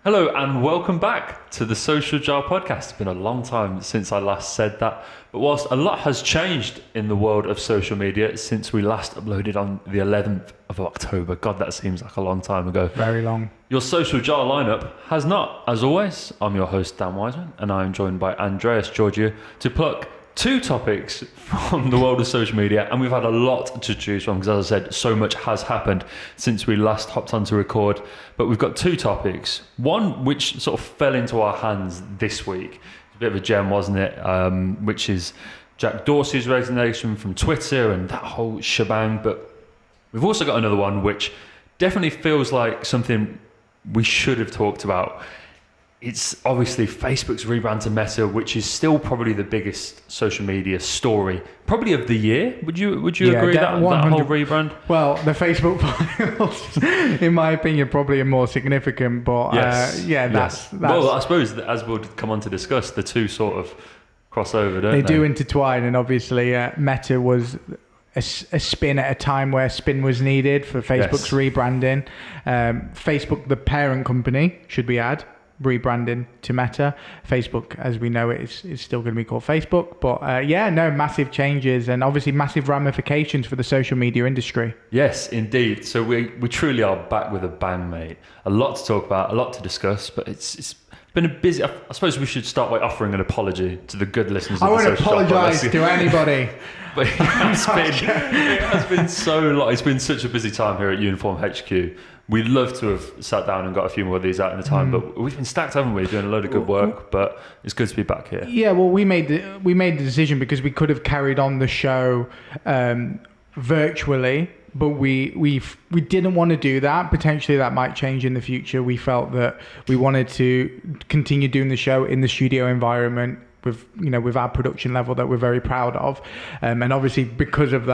Hello and welcome back to the Social Jar podcast. It's been a long time since I last said that, but whilst a lot has changed in the world of social media since we last uploaded on the 11th of October, God, that seems like a long time ago. Very long. Your Social Jar lineup has not. As always, I'm your host Dan Wiseman and I'm joined by Andreas Georgiou to pluck two topics from the world of social media, and we've had a lot to choose from because, as I said, so much has happened since we last hopped on to record. But we've got two topics. One which sort of fell into our hands this week. It's a bit of a gem, wasn't it? Which is Jack Dorsey's resignation from Twitter and that whole shebang. But we've also got another one which definitely feels like something we should have talked about. It's obviously Facebook's rebrand to Meta, which is still probably the biggest social media story, probably of the year. Would you agree that whole rebrand? Well, the Facebook files, in my opinion, probably are more significant. But that's well, I suppose that, as we'll come on to discuss, the two sort of cross over, don't they? They do intertwine, and obviously Meta was a spin at a time where spin was needed for Facebook's rebranding. Facebook, the parent company, should we add, rebranding to Meta. Facebook, as we know it, is still going to be called Facebook. But massive changes and obviously massive ramifications for the social media industry. Yes, indeed. So we truly are back with a bang, mate. A lot to talk about, a lot to discuss, but it's been a busy... I suppose we should start by offering an apology to the good listeners of the Social Jar. I won't apologise to anybody. But it has been so long. It's been such a busy time here at Uniform HQ. We'd love to have sat down and got a few more of these out in the time, but we've been stacked, haven't we? Doing a load of good work, but it's good to be back here. Yeah, well, we made the decision because we could have carried on the show virtually, but we didn't want to do that. Potentially that might change in the future. We felt that we wanted to continue doing the show in the studio environment with our production level that we're very proud of, and obviously because of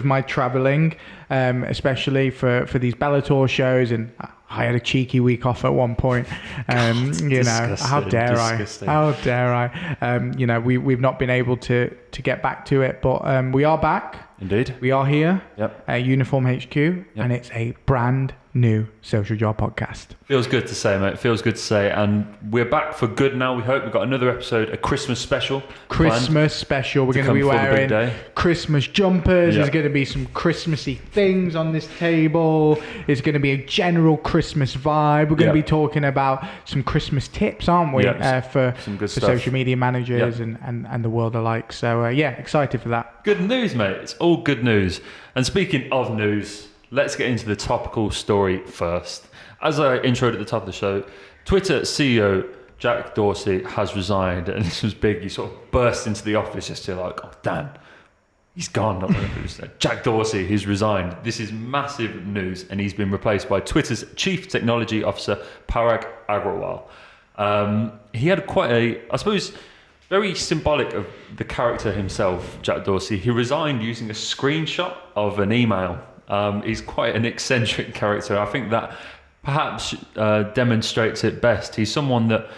my traveling, especially for these Bellator shows, and I had a cheeky week off at one point. How dare I? We've not been able to get back to it, but we are back. Indeed, we are here. Yep. At Uniform HQ, and it's a brand new Social Jar podcast. Feels good to say, mate. Feels good to say. And we're back for good now, we hope. We've got another episode, a Christmas special. We're going to be wearing Christmas jumpers. There's going to be some Christmassy things on this table. It's going to be a general Christmas vibe. We're going to be talking about some Christmas tips, aren't we? For social media managers and the world alike. So, excited for that. Good news, mate. It's all good news. And speaking of news, let's get into the topical story first. As I introed at the top of the show, Twitter CEO Jack Dorsey has resigned, and this was big. He sort of burst into the office yesterday like, oh, Dan, he's gone. Jack Dorsey, he's resigned. This is massive news, and he's been replaced by Twitter's Chief Technology Officer, Parag Agrawal. He had quite I suppose, very symbolic of the character himself, Jack Dorsey. He resigned using a screenshot of an email. He's quite an eccentric character. I think that perhaps demonstrates it best. He's someone that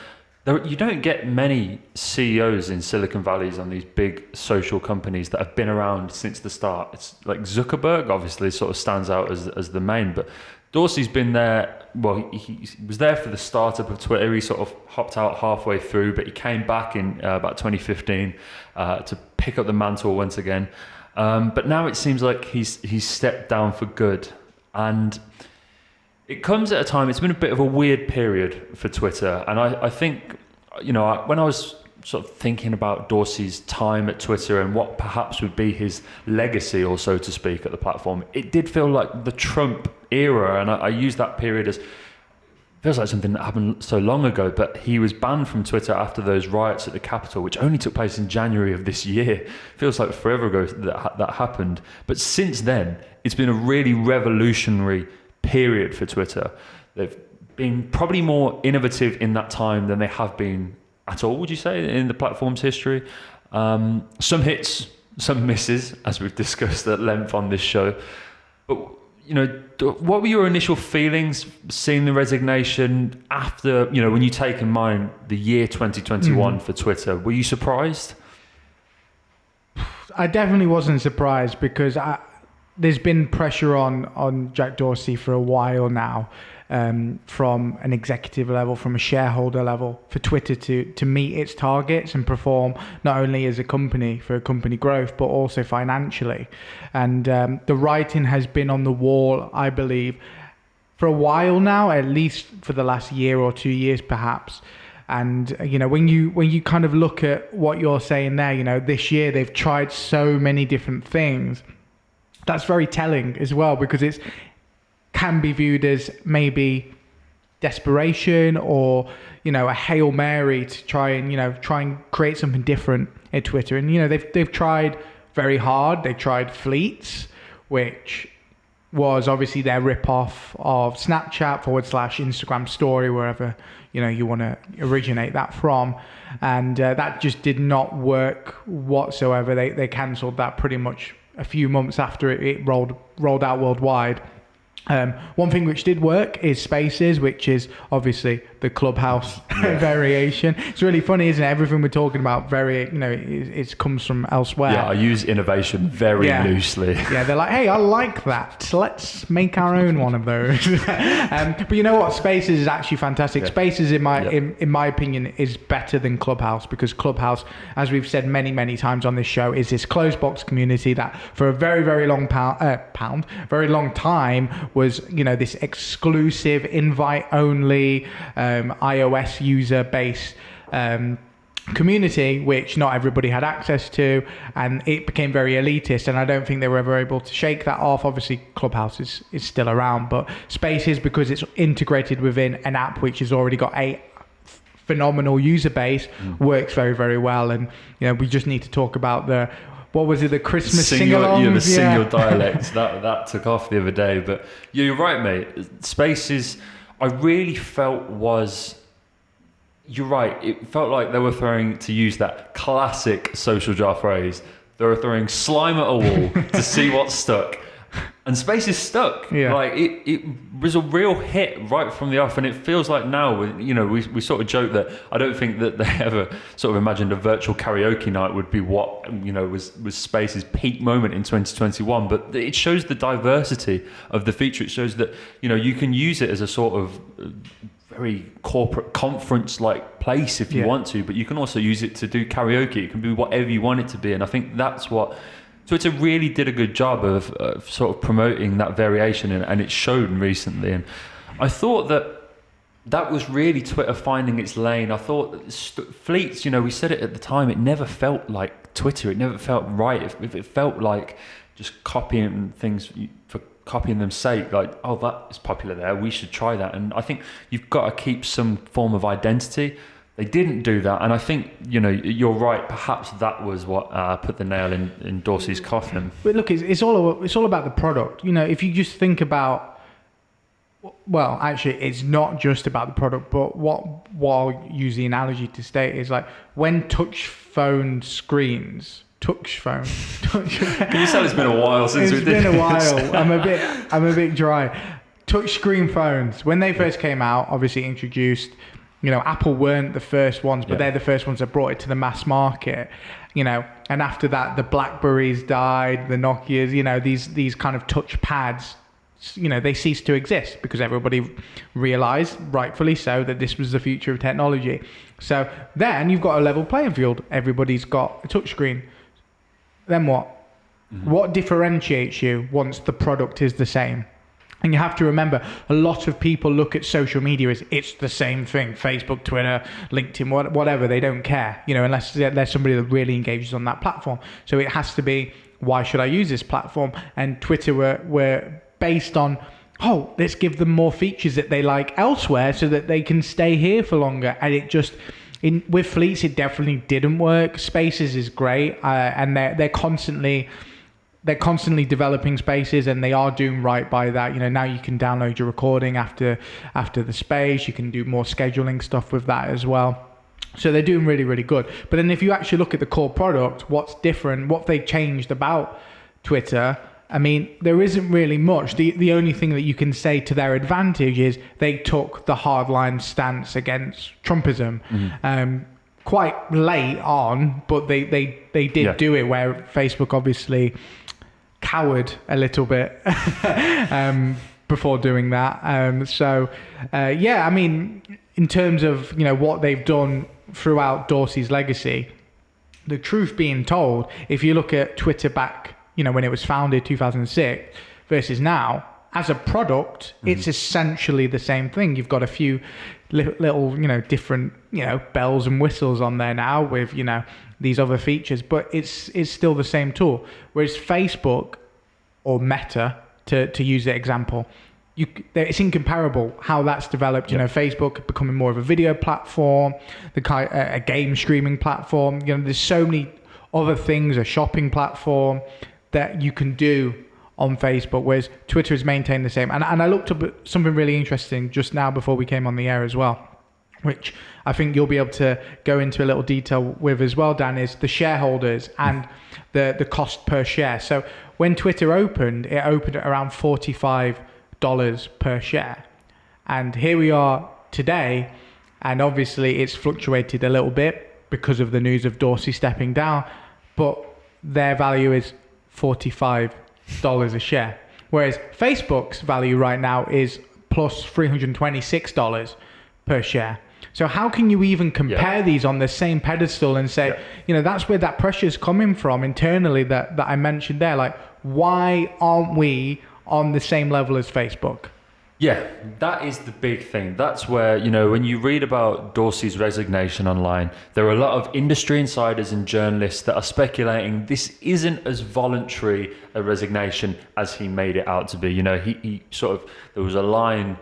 you don't get many CEOs in Silicon Valley on these big social companies that have been around since the start. It's like Zuckerberg, obviously, sort of stands out as the main, but Dorsey's been there. Well, he was there for the startup of Twitter. He sort of hopped out halfway through, but he came back in about 2015 to pick up the mantle once again. But now it seems like he's stepped down for good, and it comes at a time. It's been a bit of a weird period for Twitter, and I think when I was sort of thinking about Dorsey's time at Twitter and what perhaps would be his legacy, or so to speak, at the platform, it did feel like the Trump era, and I use that period as feels like something that happened so long ago, but he was banned from Twitter after those riots at the Capitol, which only took place in January of this year. Feels like forever ago that happened. But since then, it's been a really revolutionary period for Twitter. They've been probably more innovative in that time than they have been at all, would you say, in the platform's history? Some hits, some misses, as we've discussed at length on this show. But what were your initial feelings seeing the resignation after, when you take in mind the year 2021 for Twitter? Were you surprised? I definitely wasn't surprised because there's been pressure on Jack Dorsey for a while now, from an executive level, from a shareholder level, for Twitter to meet its targets and perform not only as a company for company growth, but also financially. And the writing has been on the wall, I believe, for a while now, at least for the last year or 2 years, perhaps. And when you kind of look at what you're saying there, this year they've tried so many different things. That's very telling as well, because it can be viewed as maybe desperation or a Hail Mary to try and create something different at Twitter. And they've tried very hard. They tried Fleets, which was obviously their rip-off of Snapchat / Instagram story, wherever you want to originate that from, and that just did not work whatsoever. They cancelled that pretty much a few months after it rolled out worldwide. One thing which did work is Spaces, which is obviously the Clubhouse variation. It's really funny, isn't it? Everything we're talking about, it comes from elsewhere. Yeah, I use innovation very loosely. Yeah, they're like, hey, I like that. So let's make our own one of those. But you know what? Spaces is actually fantastic. Yeah. Spaces, in my opinion, is better than Clubhouse, because Clubhouse, as we've said many, many times on this show, is this closed box community that for a very, very long very long time was, this exclusive invite-only iOS user-based community, which not everybody had access to, and it became very elitist, and I don't think they were ever able to shake that off. Obviously, Clubhouse is still around, but Spaces, because it's integrated within an app which has already got a phenomenal user base, works very, very well. And we just need to talk about the Christmas sing-alongs? Yeah, the single dialects. That took off the other day. But you're right, mate. Spaces, I really felt you're right. It felt like they were to use that classic social jar phrase, they were throwing slime at a wall to see what stuck. And Spaces stuck. Yeah. Like it was a real hit right from the off, and it feels like now, we sort of joke that I don't think that they ever sort of imagined a virtual karaoke night would be what was Spaces' peak moment in 2021. But it shows the diversity of the feature. It shows that you can use it as a sort of very corporate conference-like place if you want to, but you can also use it to do karaoke. It can be whatever you want it to be, and I think that's what Twitter really did a good job of sort of promoting that variation, and it's shown recently. And I thought that was really Twitter finding its lane. I thought that Fleets, we said it at the time, it never felt like Twitter. It never felt right. If it felt like just copying things for copying them's sake, like, oh, that is popular there, we should try that. And I think you've got to keep some form of identity. They didn't do that, and I think you're right. Perhaps that was what put the nail in Dorsey's coffin. But look, it's all about the product. If you just think about, well, actually, it's not just about the product. But what I'll use the analogy to state is like when touch phone. Can you tell it's been a while since we did this? It's been a while. I'm a bit dry. Touch screen phones, when they first came out, obviously introduced. Apple weren't the first ones, but they're the first ones that brought it to the mass market. And after that, the Blackberries died, the Nokias. These kind of touch pads. They ceased to exist because everybody realized, rightfully so, that this was the future of technology. So then you've got a level playing field. Everybody's got a touchscreen. Then what? Mm-hmm. What differentiates you once the product is the same? And you have to remember, a lot of people look at social media as it's the same thing. Facebook, Twitter, LinkedIn, whatever. They don't care, unless there's somebody that really engages on that platform. So it has to be, why should I use this platform? And Twitter were based on, let's give them more features that they like elsewhere so that they can stay here for longer. And it just... with Fleets, it definitely didn't work. Spaces is great, and they're constantly developing Spaces, and they are doing right by that. Now you can download your recording after the space. You can do more scheduling stuff with that as well. So they're doing really, really good. But then if you actually look at the core product, what's different, what they changed about Twitter, I mean, there isn't really much. The only thing that you can say to their advantage is they took the hardline stance against Trumpism. Mm-hmm. Quite late on, but they did do it, where Facebook obviously cowered a little bit before doing that. Yeah, I mean, in terms of what they've done throughout Dorsey's legacy, the truth being told, if you look at Twitter back, when it was founded 2006 versus now, as a product, it's essentially the same thing. You've got a few little, different, bells and whistles on there now with, these other features, but it's still the same tool. Whereas Facebook or Meta, to use the example, it's incomparable how that's developed. Facebook becoming more of a video platform, a game streaming platform. There's so many other things, a shopping platform that you can do on Facebook, whereas Twitter has maintained the same. And I looked up at something really interesting just now before we came on the air as well, which I think you'll be able to go into a little detail with as well, Dan, is the shareholders and the cost per share. So when Twitter opened, it opened at around $45 per share. And here we are today, and obviously it's fluctuated a little bit because of the news of Dorsey stepping down, but their value is $45 a share. Whereas Facebook's value right now is plus $326 per share. So how can you even compare these on the same pedestal and say, that's where that pressure is coming from internally that I mentioned there. Like, why aren't we on the same level as Facebook? Yeah, that is the big thing. That's where, when you read about Dorsey's resignation online, there are a lot of industry insiders and journalists that are speculating this isn't as voluntary a resignation as he made it out to be. He sort of, there was a line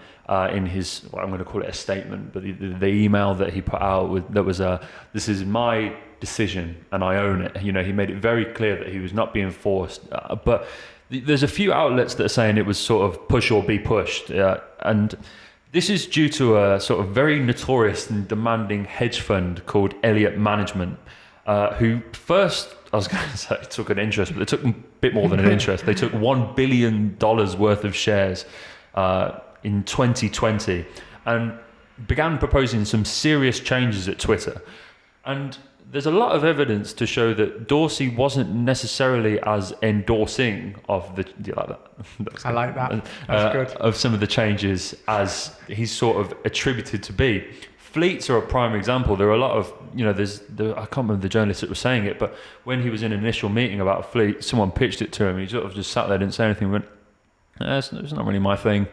in his, I'm going to call it a statement, but the email that he put out that was this is my decision and I own it. He made it very clear that he was not being forced, but there's a few outlets that are saying it was sort of push or be pushed. And this is due to a sort of very notorious and demanding hedge fund called Elliott Management, who first, I was going to say, took an interest, but they took a bit more than an interest. They took $1 billion worth of shares in 2020 and began proposing some serious changes at Twitter. And there's a lot of evidence to show that Dorsey wasn't necessarily as endorsing of the. Do you like that? I like that. That's good. Of some of the changes as he's sort of attributed to be. Fleets are a prime example. There are a lot of, I can't remember the journalist that was saying it, but when he was in an initial meeting about a fleet, someone pitched it to him. He sort of just sat there, didn't say anything, went, it's not really my thing.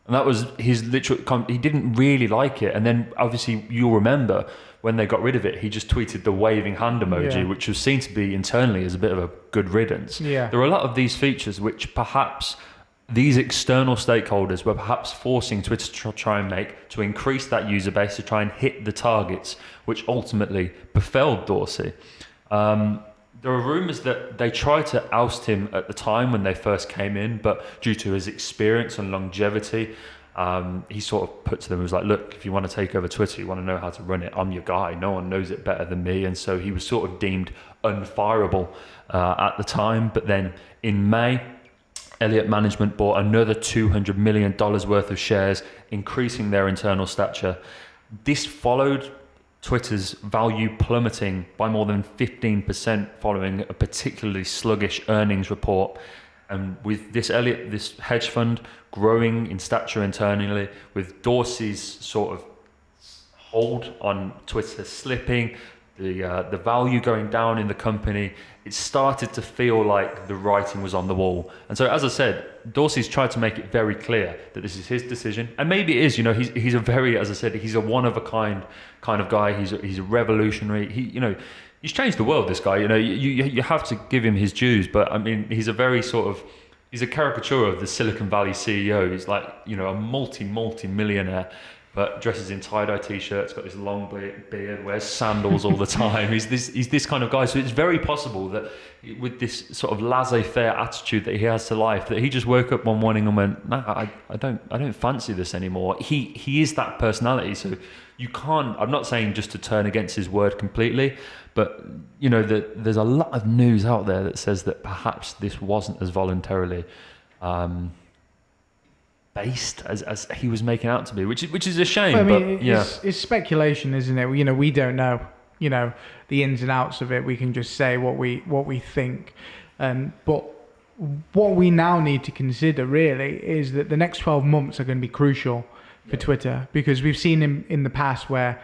And that was his literal, he didn't really like it. And then obviously you'll remember when they got rid of it, he just tweeted the waving hand emoji, which was seen to be internally as a bit of a good riddance. Yeah. There are a lot of these features which perhaps these external stakeholders were perhaps forcing Twitter to try and make to increase that user base, to try and hit the targets, which ultimately befell Dorsey. There are rumours that they tried to oust him at the time when they first came in, but due to his experience and longevity, he sort of put to them, he was like, look, if you want to take over Twitter, you want to know how to run it, I'm your guy. No one knows it better than me. And so he was sort of deemed unfireable at the time. But then in May, Elliott Management bought another $200 million worth of shares, increasing their internal stature. This followed Twitter's value plummeting by more than 15% following a particularly sluggish earnings report. And with this hedge fund growing in stature internally, with Dorsey's sort of hold on Twitter slipping, the value going down in the company, it started to feel like the writing was on the wall. And so, as I said, Dorsey's tried to make it very clear that this is his decision, and maybe it is. He's a very, as I said, he's a one of a kind of guy. He's a revolutionary. He's changed the world. This guy, you have to give him his dues. But I mean, he's a very sort of, he's a caricature of the Silicon Valley CEO. He's like, a multi-millionaire, but dresses in tie-dye t-shirts, got this long beard, wears sandals all the time. He's this kind of guy. So it's very possible that with this sort of laissez-faire attitude that he has to life, that he just woke up one morning and went, no, I don't fancy this anymore. He is that personality. So you can't, I'm not saying just to turn against his word completely, but there's a lot of news out there that says that perhaps this wasn't as voluntarily based as he was making out to be, which is a shame. Well, I mean, but it's speculation, isn't it? We don't know, the ins and outs of it. We can just say what we think. But what we now need to consider really is that the next 12 months are going to be crucial for Twitter, because we've seen in the past where,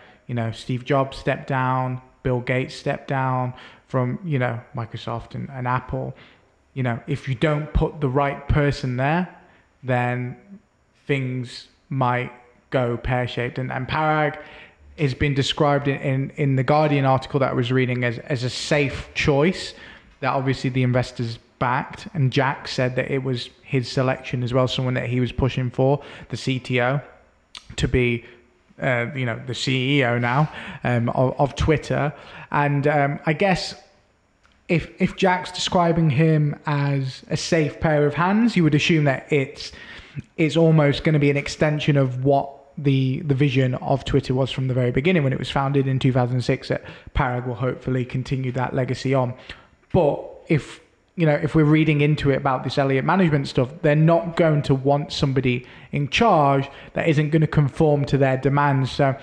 Steve Jobs stepped down, Bill Gates stepped down from, Microsoft and Apple. If you don't put the right person there, then things might go pear-shaped. And Parag has been described in the Guardian article that I was reading as a safe choice that obviously the investors backed. And Jack said that it was his selection as well, someone that he was pushing for, the CTO, to be the CEO now of Twitter. And I guess if Jack's describing him as a safe pair of hands, you would assume that it's almost going to be an extension of what the vision of Twitter was from the very beginning when it was founded in 2006, that Parag will hopefully continue that legacy on. But if we're reading into it about this Elliott management stuff, they're not going to want somebody in charge that isn't going to conform to their demands. So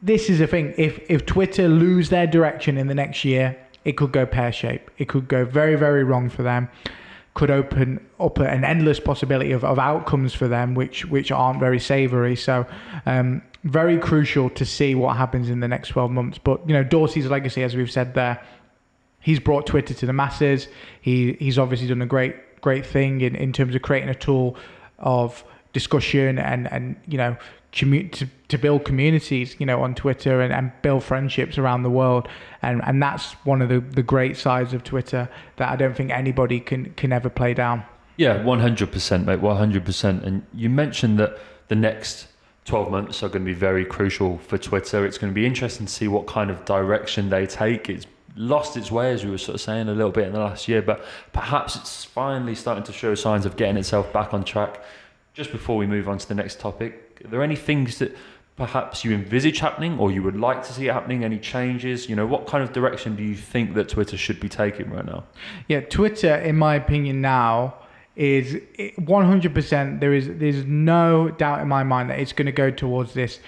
this is the thing. If Twitter lose their direction in the next year, it could go pear-shaped. It could go very, very wrong for them. Could open up an endless possibility of outcomes for them, which aren't very savory. So very crucial to see what happens in the next 12 months. But, Dorsey's legacy, as we've said there, he's brought Twitter to the masses. He's obviously done a great thing in terms of creating a tool of discussion and to build communities, on Twitter and build friendships around the world. And that's one of the great sides of Twitter that I don't think anybody can ever play down. Yeah, 100%, mate, 100%. And you mentioned that the next 12 months are going to be very crucial for Twitter. It's going to be interesting to see what kind of direction they take. It's lost its way, as we were sort of saying, a little bit in the last year, but perhaps it's finally starting to show signs of getting itself back on track. Just before we move on to the next topic, are there any things that perhaps you envisage happening or you would like to see happening? Any changes? What kind of direction do you think that Twitter should be taking right now? Yeah, Twitter, in my opinion now, is 100%. There's no doubt in my mind that it's going to go towards this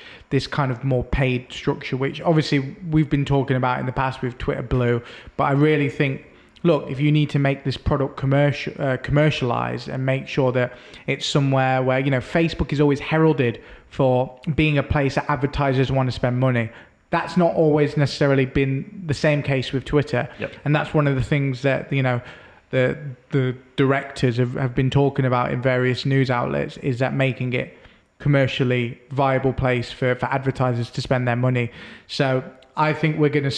kind of more paid structure, which obviously we've been talking about in the past with Twitter Blue. But I really think, look, if you need to make this product commercialized and make sure that it's somewhere where, Facebook is always heralded for being a place that advertisers want to spend money. That's not always necessarily been the same case with Twitter. Yep. And that's one of the things that, the directors have been talking about in various news outlets, is that making it commercially viable place for advertisers to spend their money. So I think we're going to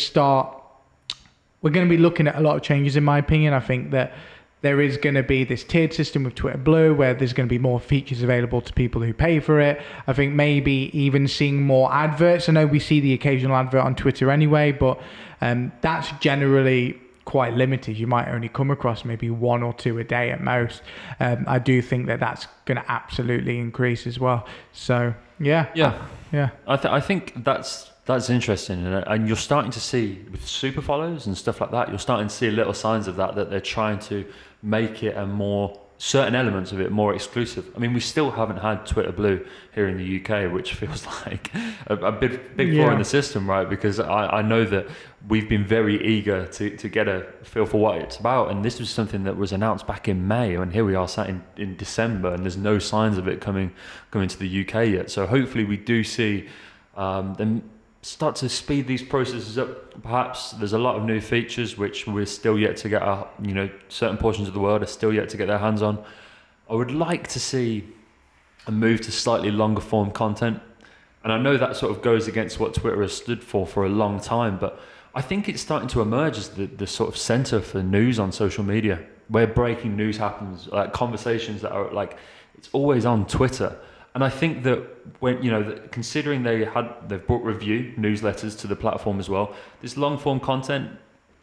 be looking at a lot of changes, in my opinion. I think that there is going to be this tiered system with Twitter Blue where there's going to be more features available to people who pay for it. I think maybe even seeing more adverts. I know we see the occasional advert on Twitter anyway, but that's generally quite limited. You might only come across maybe one or two a day at most. I do think that that's going to absolutely increase as well. So yeah. I think that's interesting, and you're starting to see with super follows and stuff like that. You're starting to see little signs of that they're trying to make it certain elements of it more exclusive. I mean, we still haven't had Twitter Blue here in the UK, which feels like a big flaw in the system, right? Because I know that we've been very eager to get a feel for what it's about, and this was something that was announced back in May, and here we are sat in December, and there's no signs of it coming to the UK yet. So hopefully we do see them start to speed these processes up. Perhaps there's a lot of new features which we're still yet to get certain portions of the world are still yet to get their hands on. I would like to see a move to slightly longer form content, and I know that sort of goes against what Twitter has stood for a long time, but I think it's starting to emerge as the sort of center for news on social media, where breaking news happens, like conversations that are like, it's always on Twitter. And I think that when, considering they've brought review newsletters to the platform as well, this long form content,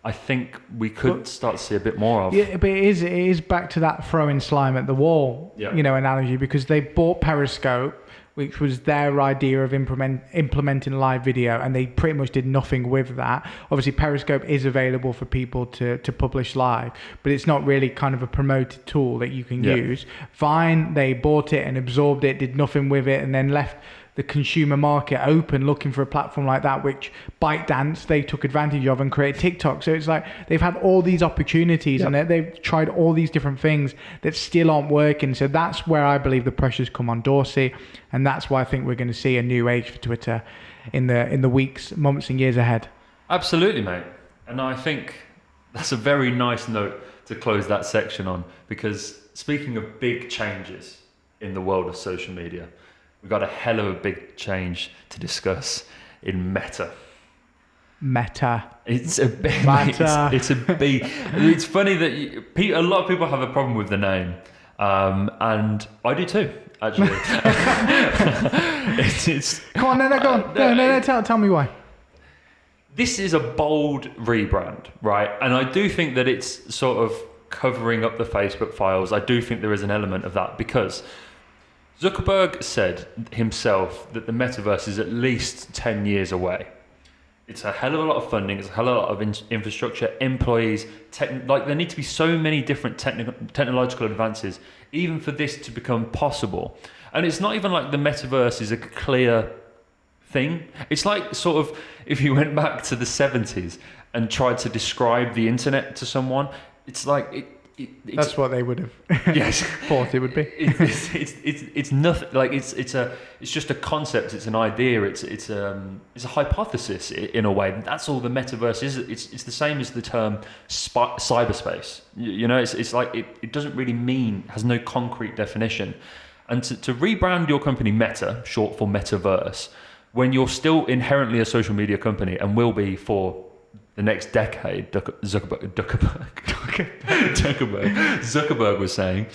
I think we could start to see a bit more of. Yeah, but it is back to that throwing slime at the wall, analogy, because they bought Periscope, which was their idea of implementing live video, and they pretty much did nothing with that. Obviously, Periscope is available for people to publish live, but it's not really kind of a promoted tool that you can use. Vine, they bought it and absorbed it, did nothing with it, and then left the consumer market open, looking for a platform like that, which ByteDance, they took advantage of and created TikTok. So it's like they've had all these opportunities and they've tried all these different things that still aren't working. So that's where I believe the pressures come on Dorsey, and that's why I think we're going to see a new age for Twitter in the weeks, months, and years ahead. Absolutely, mate. And I think that's a very nice note to close that section on, because speaking of big changes in the world of social media, we've got a hell of a big change to discuss in Meta. It's a big. It's a big. It's funny that a lot of people have a problem with the name, and I do too. Actually, Come on, go on. No, tell me why. This is a bold rebrand, right? And I do think that it's sort of covering up the Facebook files. I do think there is an element of that, because Zuckerberg said himself that the metaverse is at least 10 years away. It's a hell of a lot of funding. It's a hell of a lot of infrastructure, employees. There need to be so many different technological advances, even for this to become possible. And it's not even like the metaverse is a clear thing. It's like sort of if you went back to the 70s and tried to describe the internet to someone, it's like that's what they would have thought it would be. It's nothing. Like it's just a concept. It's an idea. It's a hypothesis in a way. That's all the metaverse is. It's the same as the term cyberspace. You know, it's like it doesn't really has no concrete definition. And to rebrand your company Meta, short for Metaverse, when you're still inherently a social media company and will be for the next decade, Zuckerberg was saying,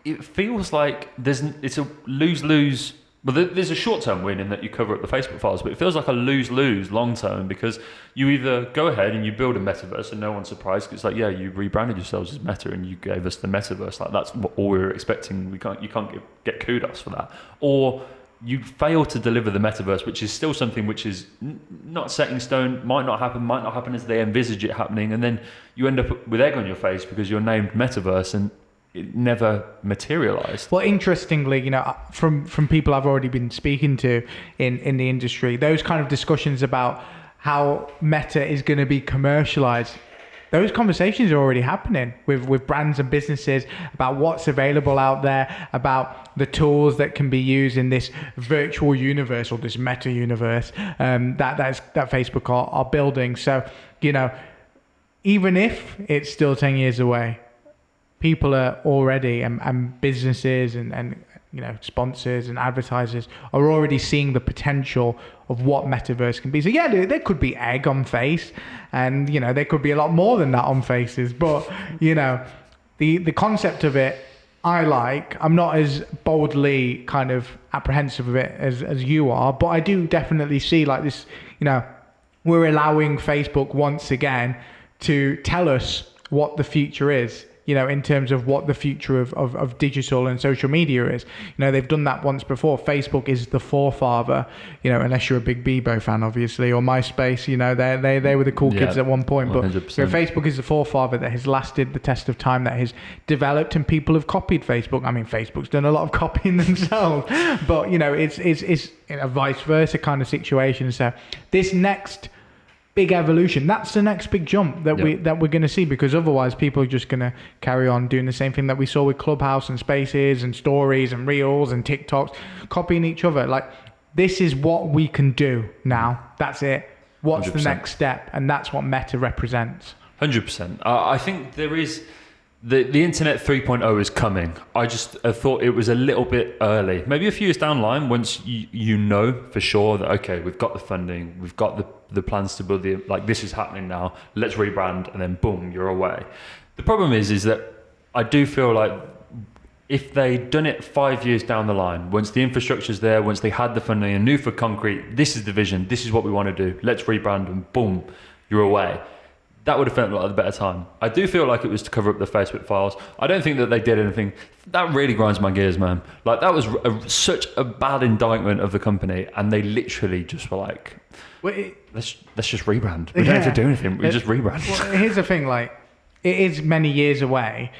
it feels like it's a lose-lose. Well, there's a short-term win in that you cover up the Facebook files, but it feels like a lose-lose long-term, because you either go ahead and you build a metaverse and no one's surprised, because it's like, yeah, you rebranded yourselves as Meta and you gave us the metaverse. Like, that's all we were expecting. You can't get kudos for that. Or you fail to deliver the metaverse, which is still something which is not set in stone, might not happen as they envisage it happening, and then you end up with egg on your face because you're named Metaverse and it never materialized. Well, interestingly, you know, from people I've already been speaking to in the industry, those kind of discussions about how Meta is going to be commercialized, those conversations are already happening with brands and businesses about what's available out there, about the tools that can be used in this virtual universe or this meta universe that Facebook are building. So, you know, even if it's still 10 years away, people are already, and businesses and you know, sponsors and advertisers are already seeing the potential of what metaverse can be. So yeah, there could be egg on face, and you know, there could be a lot more than that on faces. But you know, the concept of it, I'm not as boldly kind of apprehensive of it as you are, but I do definitely see like this. You know, we're allowing Facebook once again to tell us what the future is. You know, in terms of what the future of digital and social media is. You know, they've done that once before. Facebook is the forefather, you know, unless you're a big Bebo fan, obviously, or MySpace, you know, they were the cool kids at one point. 100%. But you know, Facebook is the forefather that has lasted the test of time, that has developed, and people have copied Facebook. I mean, Facebook's done a lot of copying themselves, but, you know, it's a vice versa kind of situation. So this next big evolution, that's the next big jump that we're going to see, because otherwise people are just going to carry on doing the same thing that we saw with Clubhouse and Spaces and Stories and Reels and TikToks, copying each other. Like, this is what we can do now. That's it. What's 100%. The next step? And that's what Meta represents. 100%. I think there is the Internet 3.0 is coming. I thought it was a little bit early. Maybe a few years down the line, once you know for sure that, okay, we've got the funding, we've got the plans to build this is happening now, let's rebrand, and then boom, you're away. The problem is that I do feel like if they'd done it 5 years down the line, once the infrastructure's there, once they had the funding and knew for concrete, this is the vision, this is what we want to do, let's rebrand, and boom, you're away. That would have felt like a better time. I do feel like it was to cover up the Facebook files. I don't think that they did anything. That really grinds my gears, man. Like, that was such a bad indictment of the company, and they literally just were like, let's just rebrand. We don't have to do anything. We just rebrand. Well, here's the thing, like, it is many years away,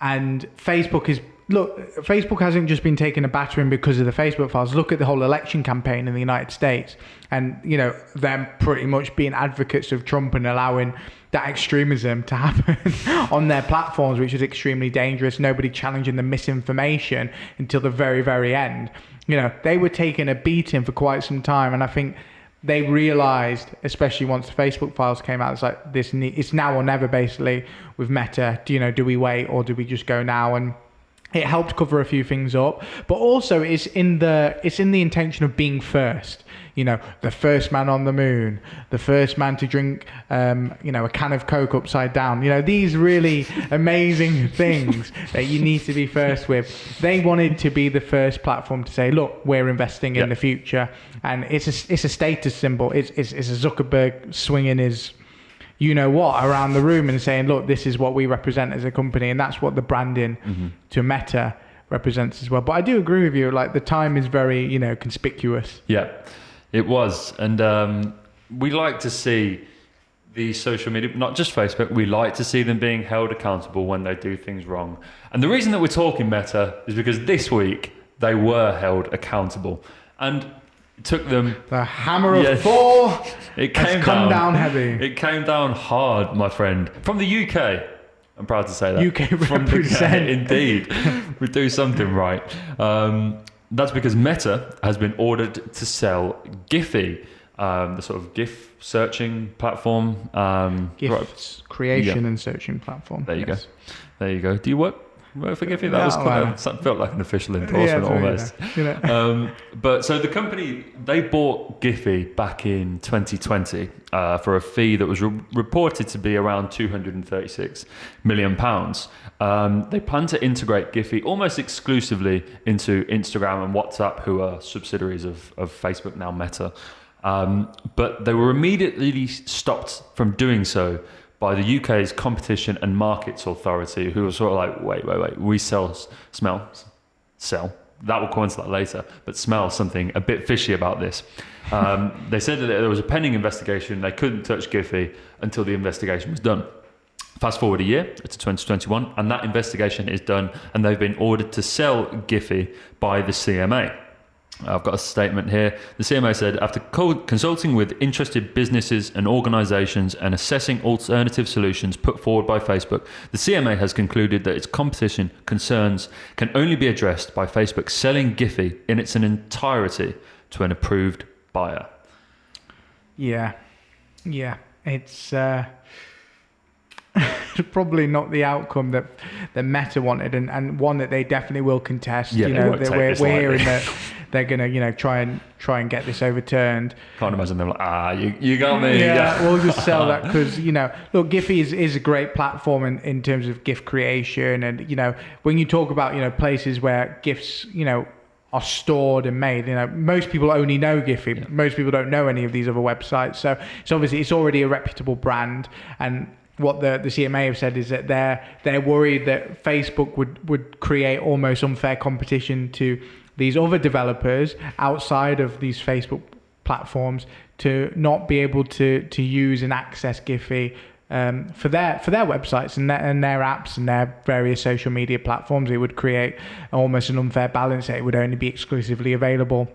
and Facebook look, Facebook hasn't just been taking a battering because of the Facebook files. Look at the whole election campaign in the United States, and them pretty much being advocates of Trump and allowing that extremism to happen on their platforms, which is extremely dangerous. Nobody challenging the misinformation until the very, very end. They were taking a beating for quite some time, and I think they realized, especially once the Facebook files came out, it's like it's now or never basically with Meta. Do we wait or do we just go now? And it helped cover a few things up, but also it's in the intention of being first. The first man on the moon, the first man to drink, a can of Coke upside down. These really amazing things that you need to be first with. They wanted to be the first platform to say, look, we're investing in the future, and it's a status symbol. It's a Zuckerberg swinging his around the room and saying, look, this is what we represent as a company, and that's what the branding to Meta represents as well. But I do agree with you, like the time is very conspicuous. Yeah, it was. And we like to see the social media, not just Facebook, we like to see them being held accountable when they do things wrong. And the reason that we're talking Meta is because this week they were held accountable, and it took them the hammer of Thor. It came come down heavy. It came down hard, my friend, from the UK. I'm proud to say that. UK from represent. Indeed, we do something right. That's because Meta has been ordered to sell Giphy, the sort of GIF searching platform. GIFs creation and searching platform. There you go. There you go. Do you work for Giphy? That was kind of felt like an official endorsement almost. But so the company, they bought Giphy back in 2020 for a fee that was reported to be around £236 million. They plan to integrate Giphy almost exclusively into Instagram and WhatsApp, who are subsidiaries of Facebook, now Meta. But they were immediately stopped from doing so by the UK's Competition and Markets Authority, who was sort of like, wait, we sell, that will come into that later, but smell something a bit fishy about this. They said that there was a pending investigation, they couldn't touch Giphy until the investigation was done. Fast forward a year to 2021, and that investigation is done, and they've been ordered to sell Giphy by the CMA. I've got a statement here. The CMA said, after consulting with interested businesses and organisations and assessing alternative solutions put forward by Facebook, the CMA has concluded that its competition concerns can only be addressed by Facebook selling Giphy in its entirety to an approved buyer. Yeah. It's probably not the outcome that Meta wanted, and one that they definitely will contest. We're hearing that they're gonna try and get this overturned. Can't imagine them like, you got me. We'll just sell that because look, Giphy is a great platform in terms of GIF creation, and when you talk about places where GIFs are stored and made, most people only know Giphy. Yeah. Most people don't know any of these other websites, so obviously it's already a reputable brand. And what the CMA have said is that they're worried that Facebook would create almost unfair competition to these other developers outside of these Facebook platforms to not be able to use and access Giphy for their websites and their apps and their various social media platforms. It would create almost an unfair balance that it would only be exclusively available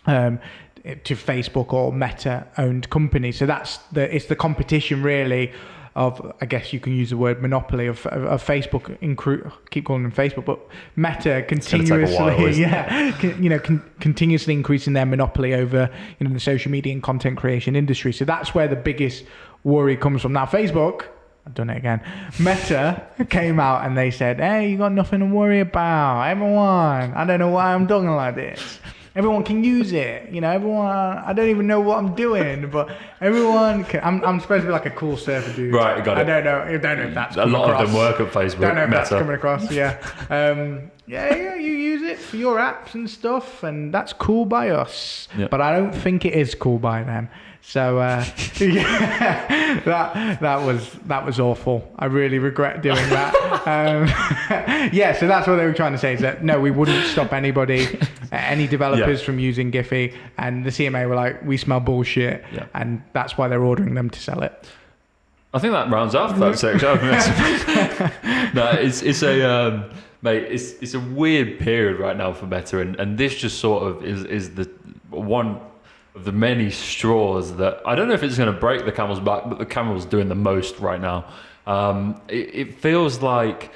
to Facebook or Meta-owned companies. So it's the competition really of, I guess you can use the word monopoly of Facebook. Keep calling them Facebook, but Meta continuously, continuously increasing their monopoly over the social media and content creation industry. So that's where the biggest worry comes from. Now, Facebook, I've done it again. Meta came out and they said, "Hey, you got nothing to worry about, everyone. I don't know why I'm talking like this. Everyone can use it. Everyone, I don't even know what I'm doing, but everyone can." I'm supposed to be like a cool surfer dude. Right, got it. I don't know if that's a lot of them work at Facebook. Don't know if Meta. that's coming across. Yeah, you use it for your apps and stuff, and that's cool by us. Yep. But I don't think it is cool by them. So that was awful. I really regret doing that. So that's what they were trying to say, is that no, we wouldn't stop any developers from using Giphy, and the CMA were like, we smell bullshit, and that's why they're ordering them to sell it. I think that rounds off that section. No, it's a Mate, it's a weird period right now for Meta, and this just sort of is the one of the many straws that I don't know if it's going to break the camel's back, but the camel's doing the most right now. It feels like,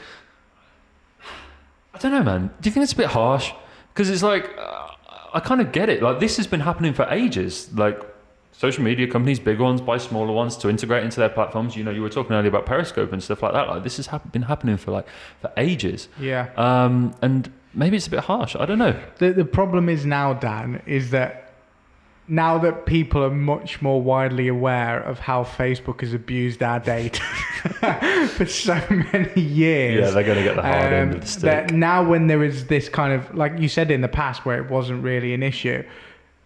I don't know, man. Do you think it's a bit harsh? Because it's like, I kind of get it. Like, this has been happening for ages. Like, social media companies, big ones, buy smaller ones to integrate into their platforms. You know, you were talking earlier about Periscope and stuff like that. Like, this has been happening for ages. Yeah. And maybe it's a bit harsh. I don't know. The problem is now, Dan, is that now that people are much more widely aware of how Facebook has abused our data for so many years. Yeah, they're going to get the hard end of the stick. That now when there is this kind of, like you said in the past, where it wasn't really an issue,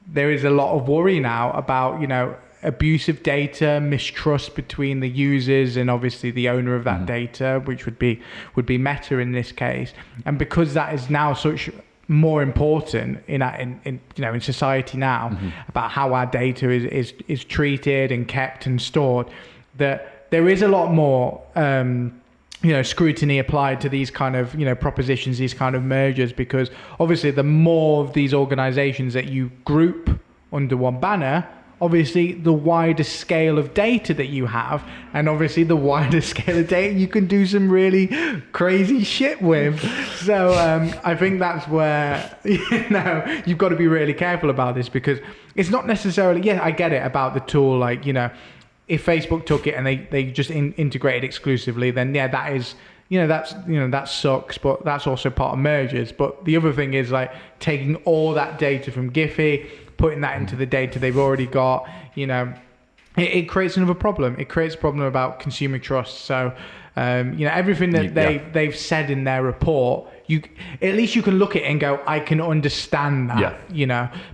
there is a lot of worry now about, you know, abusive data, mistrust between the users and obviously the owner of that data, which would be Meta in this case. And because that is now such more important in society now, about how our data is treated and kept and stored, that there is a lot more scrutiny applied to these kind of propositions, these kind of mergers, because obviously the more of these organizations that you group under one banner, obviously the wider scale of data that you have, and obviously the wider scale of data you can do some really crazy shit with. So I think that's where you've got to be really careful about this, because it's not necessarily, I get it about the tool, like, if Facebook took it and they just integrated exclusively, then that is, that sucks, but that's also part of mergers. But the other thing is, like, taking all that data from Giphy, putting that into the data they've already got, it creates another problem. It creates a problem about consumer trust. So, everything that they've said in their report, at least you can look at it and go, I can understand that,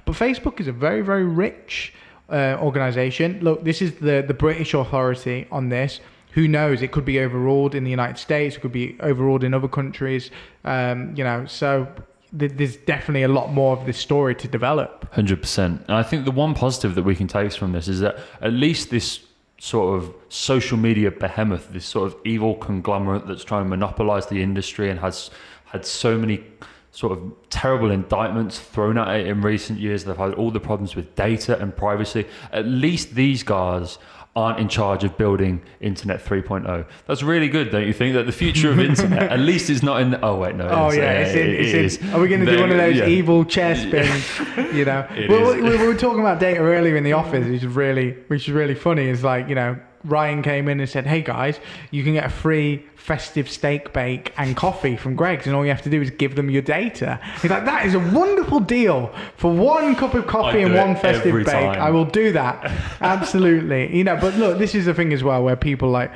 But Facebook is a very, very rich organization. Look, this is the British authority on this. Who knows? It could be overruled in the United States. It could be overruled in other countries. So there's definitely a lot more of this story to develop. 100%. And I think the one positive that we can take from this is that at least this sort of social media behemoth, this sort of evil conglomerate that's trying to monopolize the industry and has had so many sort of terrible indictments thrown at it in recent years. They've had all the problems with data and privacy. At least these guys aren't in charge of building Internet 3.0. That's really good, don't you think? That the future of Internet, at least it's not in... Oh, wait, no. It is. Are we going to do one of those evil chair spins? We were talking about data earlier in the office, which is really funny. It's like, Ryan came in and said, hey guys, you can get a free festive steak bake and coffee from Greg's, and all you have to do is give them your data. He's like, that is a wonderful deal for one cup of coffee and one festive bake. I will do that. Absolutely. But look, this is the thing as well, where people like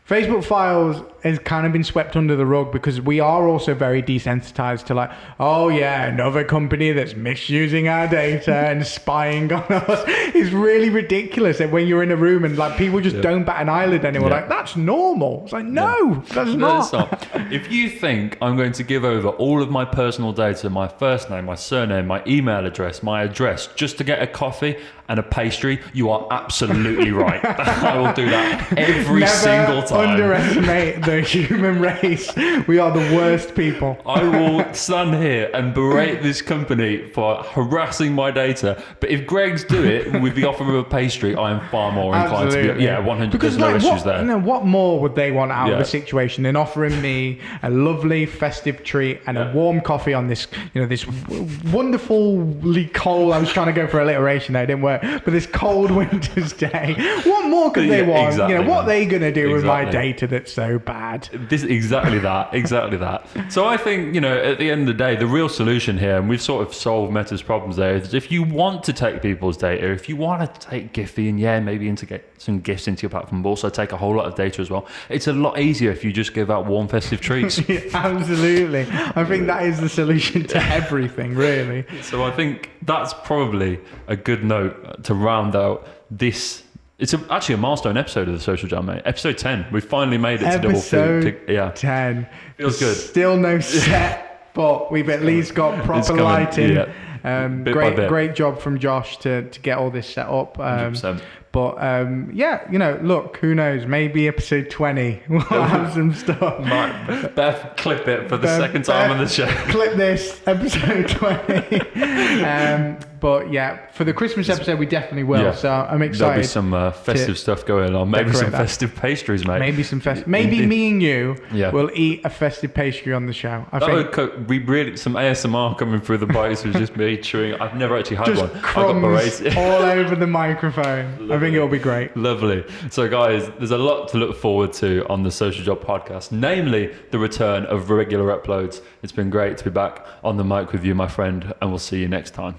Facebook Files has kind of been swept under the rug, because we are also very desensitized to, like, another company that's misusing our data and spying on us. It's really ridiculous that when you're in a room and, like, people just don't bat an eyelid anymore. Like, that's normal. It's like, no, that's not. It's not. If you think I'm going to give over all of my personal data, my first name, my surname, my email address, my address, just to get a coffee and a pastry, you are absolutely right. I will do that every single time. Underestimate the human race. We are the worst people. I will stand here and berate this company for harassing my data, but if Greg's do it with the offer of a pastry, I am far more inclined to be. 100%. Because, there's no issues there. What more would they want out of the situation than offering me a lovely festive treat and a warm coffee on this, this wonderfully cold. I was trying to go for alliteration there, it didn't work. But this cold winter's day, what more could they want? Exactly, what are they going to do with my data that's so bad? Exactly that. So I think, at the end of the day, the real solution here, and we've sort of solved Meta's problems there, is if you want to take people's data, if you want to take Giphy and maybe integrate some GIFs into your platform, but also take a whole lot of data as well, it's a lot easier if you just give out warm festive treats. Absolutely. I think that is the solution to everything, really. So I think that's probably a good note to round out this. It's actually a milestone episode of the Social Jam, mate. Episode 10. We finally made it to double Episode 10. Feels good. Still no set, but we've at least got proper lighting. Bit by bit. Great job from Josh to get all this set up. But yeah, look, who knows? Maybe episode 20 we'll have some stuff. Beth, clip it for the second time on the show. Clip this, episode 20. But yeah, for the Christmas episode, we definitely will. Yeah. So I'm excited. There'll be some festive stuff going on. Maybe some festive pastries, mate. Maybe some Maybe me and you will eat a festive pastry on the show. I think would be really some ASMR coming through the bites was just me chewing. I've never actually had just one. Crumbs all over the microphone. Lovely. I think it'll be great. Lovely. So guys, there's a lot to look forward to on the Social Job podcast, namely the return of regular uploads. It's been great to be back on the mic with you, my friend, and we'll see you next time.